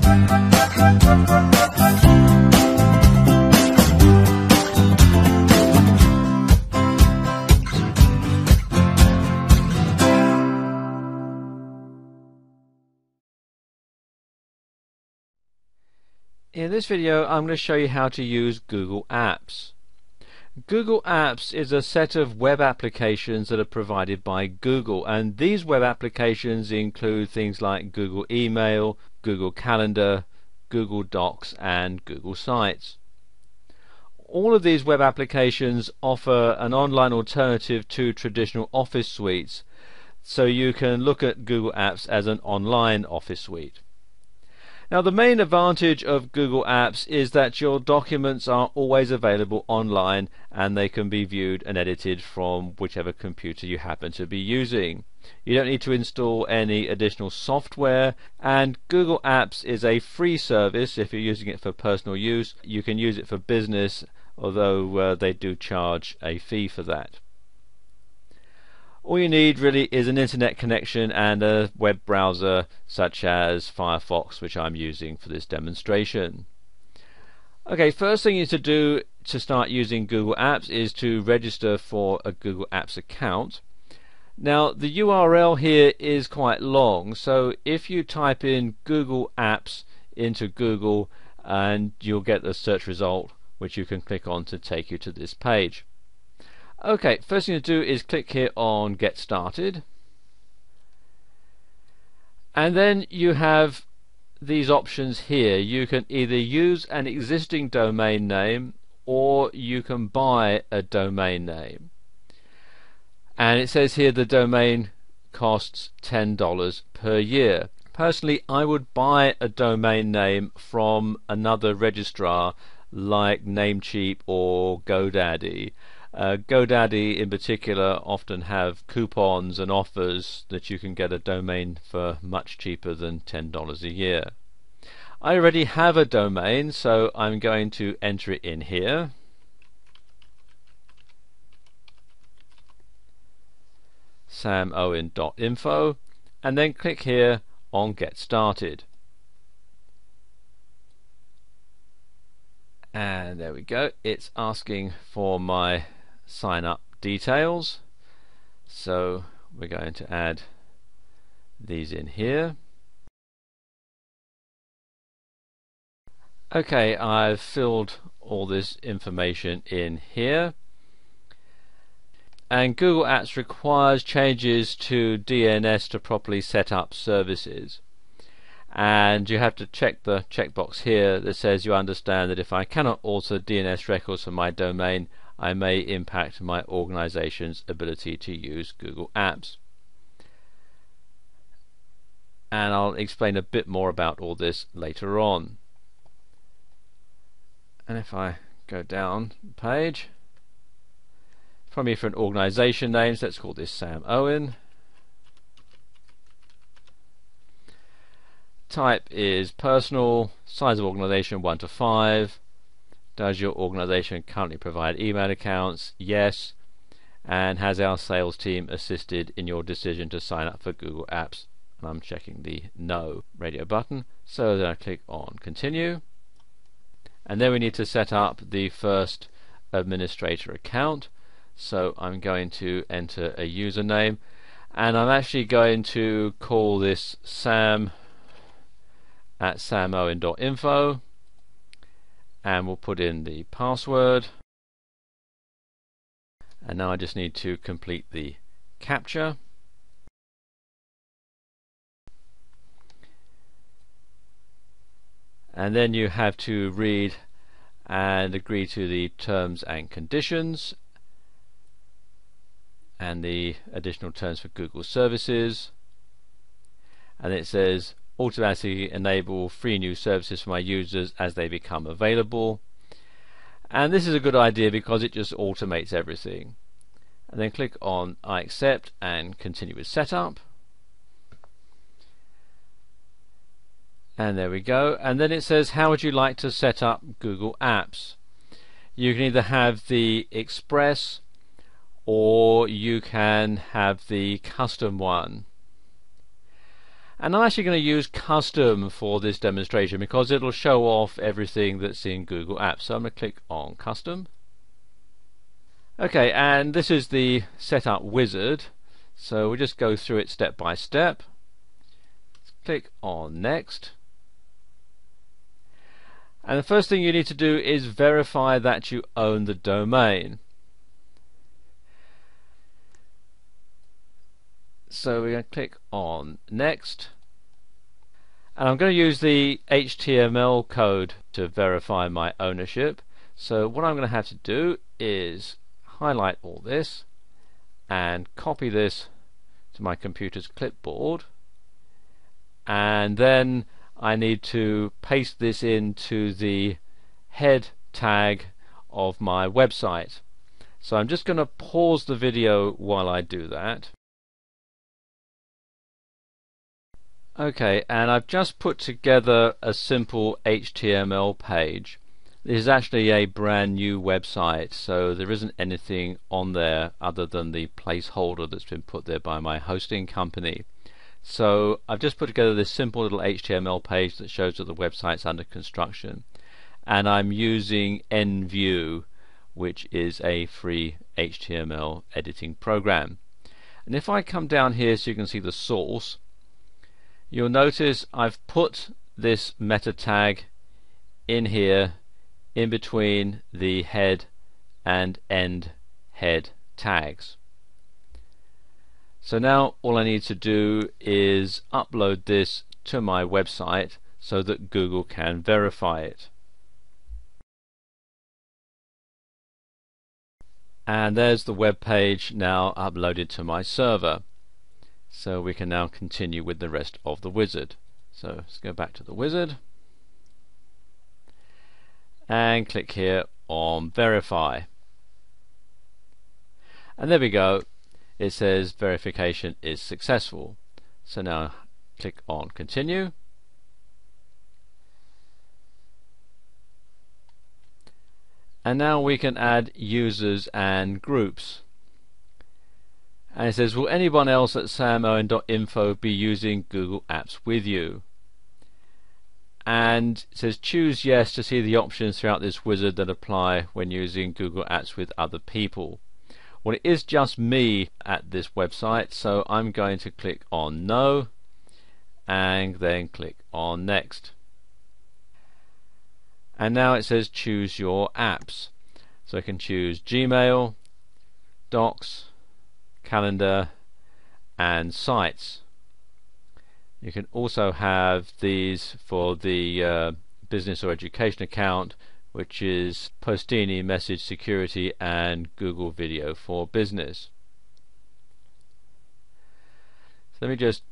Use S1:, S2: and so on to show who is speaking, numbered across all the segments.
S1: In this video I'm going to show you how to use Google Apps. Google Apps is a set of web applications that are provided by Google, and these web applications include things like Google Email, Google Calendar, Google Docs and Google Sites. All of these web applications offer an online alternative to traditional office suites, so you can look at Google Apps as an online office suite. Now, the main advantage of Google Apps is that your documents are always available online and they can be viewed and edited from whichever computer you happen to be using. You don't need to install any additional software, and Google Apps is a free service. If you're using it for personal use, you can use it for business, although they do charge a fee for that. All you need really is an internet connection and a web browser such as Firefox, which I'm using for this demonstration. Okay, first thing you need to do to start using Google Apps is to register for a Google Apps account. Now, the URL here is quite long, so if you type in Google Apps into Google, and you'll get the search result which you can click on to take you to this page. Okay, first thing to do is click here on Get Started, and then you have these options here. You can either use an existing domain name or you can buy a domain name, and it says here the domain costs $10 per year. Personally, I would buy a domain name from another registrar like Namecheap or GoDaddy. GoDaddy in particular often have coupons and offers that you can get a domain for much cheaper than $10 a year. I already have a domain, so I'm going to enter it in here. samowen.info, and then click here on Get Started. And there we go, it's asking for my sign up details, so we're going to add these in here. Okay, I've filled all this information in here, and Google Apps requires changes to DNS to properly set up services, and you have to check the checkbox here that says you understand that if I cannot alter DNS records for my domain, I may impact my organization's ability to use Google Apps. And I'll explain a bit more about all this later on. And if I go down the page, from here for an organization name, so let's call this Sam Owen. Type is personal, size of organization 1 to 5. Does your organization currently provide email accounts? Yes. And has our sales team assisted in your decision to sign up for Google Apps? And I'm checking the no radio button, so then I click on continue, and then we need to set up the first administrator account. So I'm going to enter a username, and I'm actually going to call this Sam at samowen.info, and we'll put in the password, and now I just need to complete the captcha. And then you have to read and agree to the terms and conditions and the additional terms for Google services, and it says automatically enable free new services for my users as they become available, and this is a good idea because it just automates everything. And then click on I accept and continue with setup, and there we go. And then it says how would you like to set up Google Apps. You can either have the Express or you can have the custom one. And I'm actually going to use custom for this demonstration because it'll show off everything that's in Google Apps. So I'm going to click on custom. Okay, and this is the setup wizard. So we'll just go through it step by step. Click on next. And the first thing you need to do is verify that you own the domain. So we're going to click on next. And I'm going to use the HTML code to verify my ownership. So what I'm going to have to do is highlight all this and copy this to my computer's clipboard, and then I need to paste this into the head tag of my website. So I'm just going to pause the video while I do that. Okay, and I've just put together a simple HTML page. This is actually a brand new website, so there isn't anything on there other than the placeholder that's been put there by my hosting company. So I've just put together this simple little HTML page that shows that the website's under construction, and I'm using NView, which is a free HTML editing program. And if I come down here so you can see the source, you'll notice I've put this meta tag in here in between the head and end head tags. So now all I need to do is upload this to my website so that Google can verify it. And there's the web page now uploaded to my server. So we can now continue with the rest of the wizard. So let's go back to the wizard and click here on verify. And there we go. It says verification is successful. So now click on continue. And now we can add users and groups. And it says, will anyone else at samowen.info be using Google Apps with you? And it says choose yes to see the options throughout this wizard that apply when using Google Apps with other people. Well, it is just me at this website, so I'm going to click on no and then click on next. And now it says choose your apps. So I can choose Gmail, Docs, Calendar and Sites. You can also have these for the business or education account, which is Postini Message Security and Google Video for Business. So let me just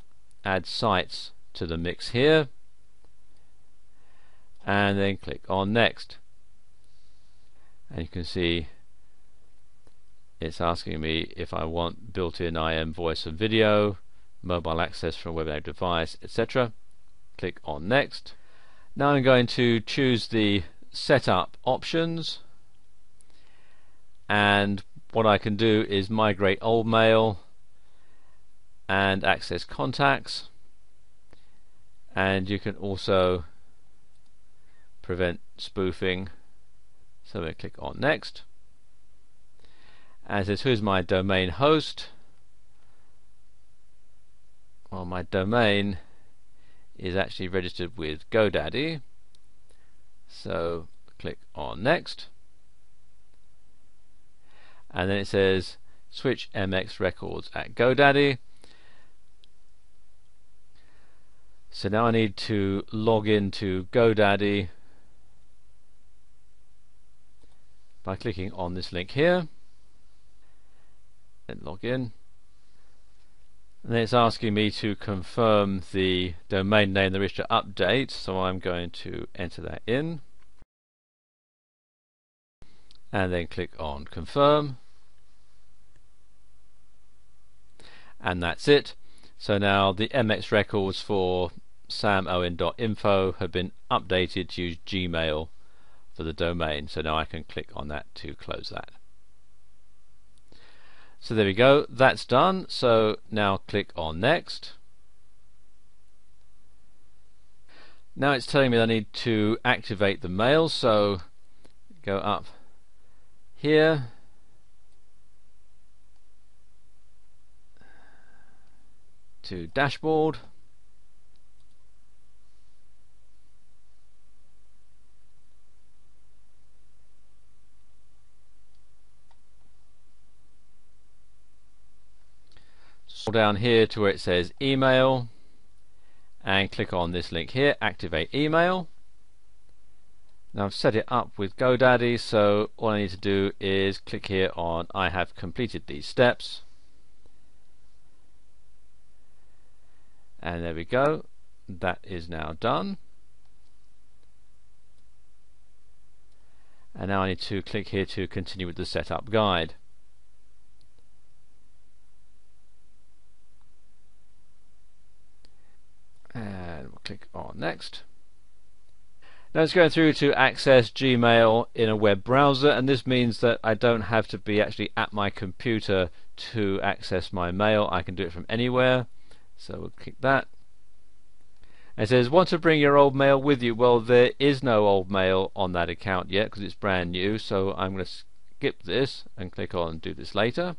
S1: add Sites to the mix here and then click on next. And you can see it's asking me if I want built-in IM voice and video, mobile access from a web device, etc. Click on next. Now I'm going to choose the setup options, and what I can do is migrate old mail and access contacts, and you can also prevent spoofing. So I'm going to click on next. And it says who's my domain host. Well, my domain is actually registered with GoDaddy, so click on next, and then it says switch MX records at GoDaddy. So now I need to log into GoDaddy by clicking on this link here, then log in. And then it's asking me to confirm the domain name that I wish to update, so I'm going to enter that in and then click on confirm, and that's it. So now the MX records for samowen.info have been updated to use Gmail for the domain, so now I can click on that to close that. So there we go, that's done. So now click on next, Now it's telling me I need to activate the mail, so go up here, to dashboard, scroll down here to where it says email, and click on this link here, activate email. Now I've set it up with GoDaddy, so all I need to do is click here on I have completed these steps, and there we go, that is now done. And now I need to click here to continue with the setup guide. And we'll click on next. Now it's going through to access Gmail in a web browser, and this means that I don't have to be actually at my computer to access my mail. I can do it from anywhere, so we'll click that. It says, want to bring your old mail with you? Well, there is no old mail on that account yet because it's brand new, so I'm going to skip this and click on do this later.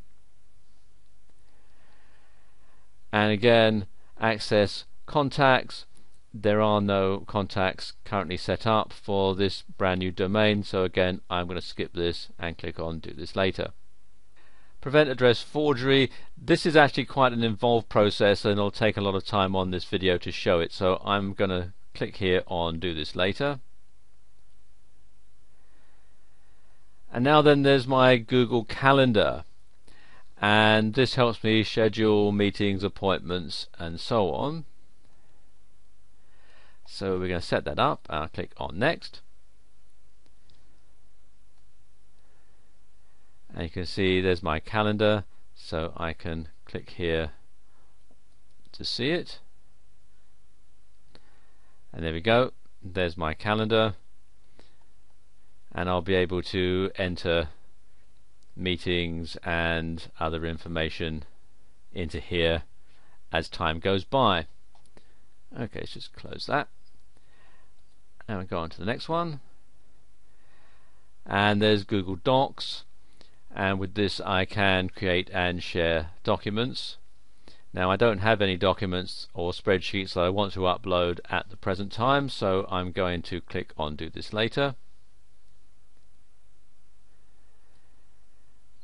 S1: And again, access contacts. There are no contacts currently set up for this brand new domain, so again I'm going to skip this and click on do this later. Prevent address forgery. This is actually quite an involved process, and it'll take a lot of time on this video to show it, so I'm going to click here on do this later. And now then, there's my Google Calendar, and this helps me schedule meetings, appointments, and so on. So we're going to set that up, and I'll click on next. And you can see there's my calendar, so I can click here to see it. And there we go, there's my calendar, and I'll be able to enter meetings and other information into here as time goes by. Okay, let's just close that. Now we go on to the next one, and there's Google Docs, and with this I can create and share documents. Now I don't have any documents or spreadsheets that I want to upload at the present time, so I'm going to click on do this later.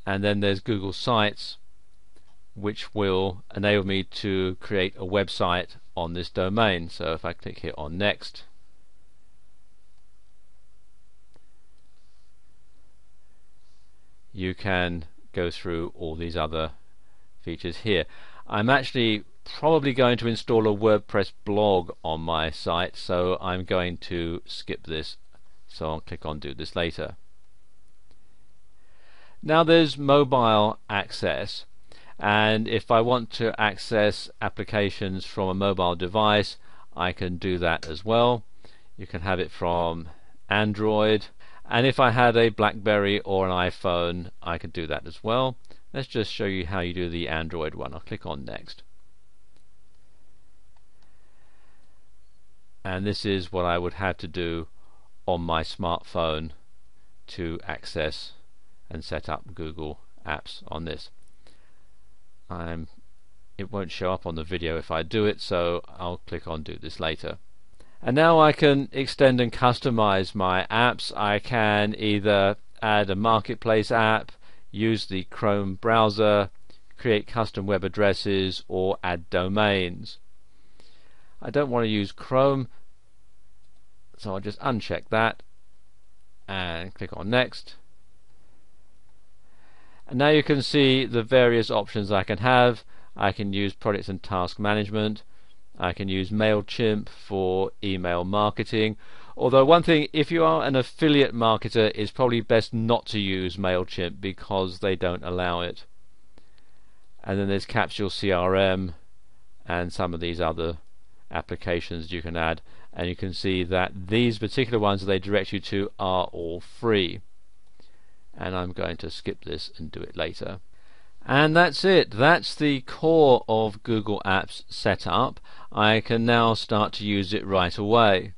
S1: And then there's Google Sites, which will enable me to create a website on this domain. So if I click here on next, you can go through all these other features here. I'm actually probably going to install a WordPress blog on my site, so I'm going to skip this, so I'll click on do this later. Now there's mobile access, and if I want to access applications from a mobile device, I can do that as well. You can have it from Android, and if I had a BlackBerry or an iPhone, I could do that as well. Let's just show you how you do the Android one. I'll click on next. And this is what I would have to do on my smartphone to access and set up Google Apps on this. It won't show up on the video if I do it, so I'll click on do this later. And now I can extend and customize my apps. I can either add a marketplace app, use the Chrome browser, create custom web addresses, or add domains. I don't want to use Chrome, so I'll just uncheck that and click on next. And now you can see the various options I can have. I can use project and task management. I can use MailChimp for email marketing. Although one thing, if you are an affiliate marketer, it's probably best not to use MailChimp because they don't allow it. And then there's Capsule CRM and some of these other applications you can add, and you can see that these particular ones that they direct you to are all free. And I'm going to skip this and do it later. And that's it. That's the core of Google Apps set up. I can now start to use it right away.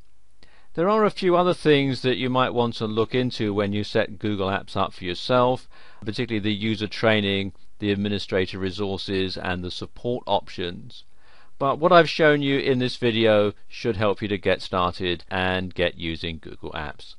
S1: There are a few other things that you might want to look into when you set Google Apps up for yourself, particularly the user training, the administrator resources, and the support options. But what I've shown you in this video should help you to get started and get using Google Apps.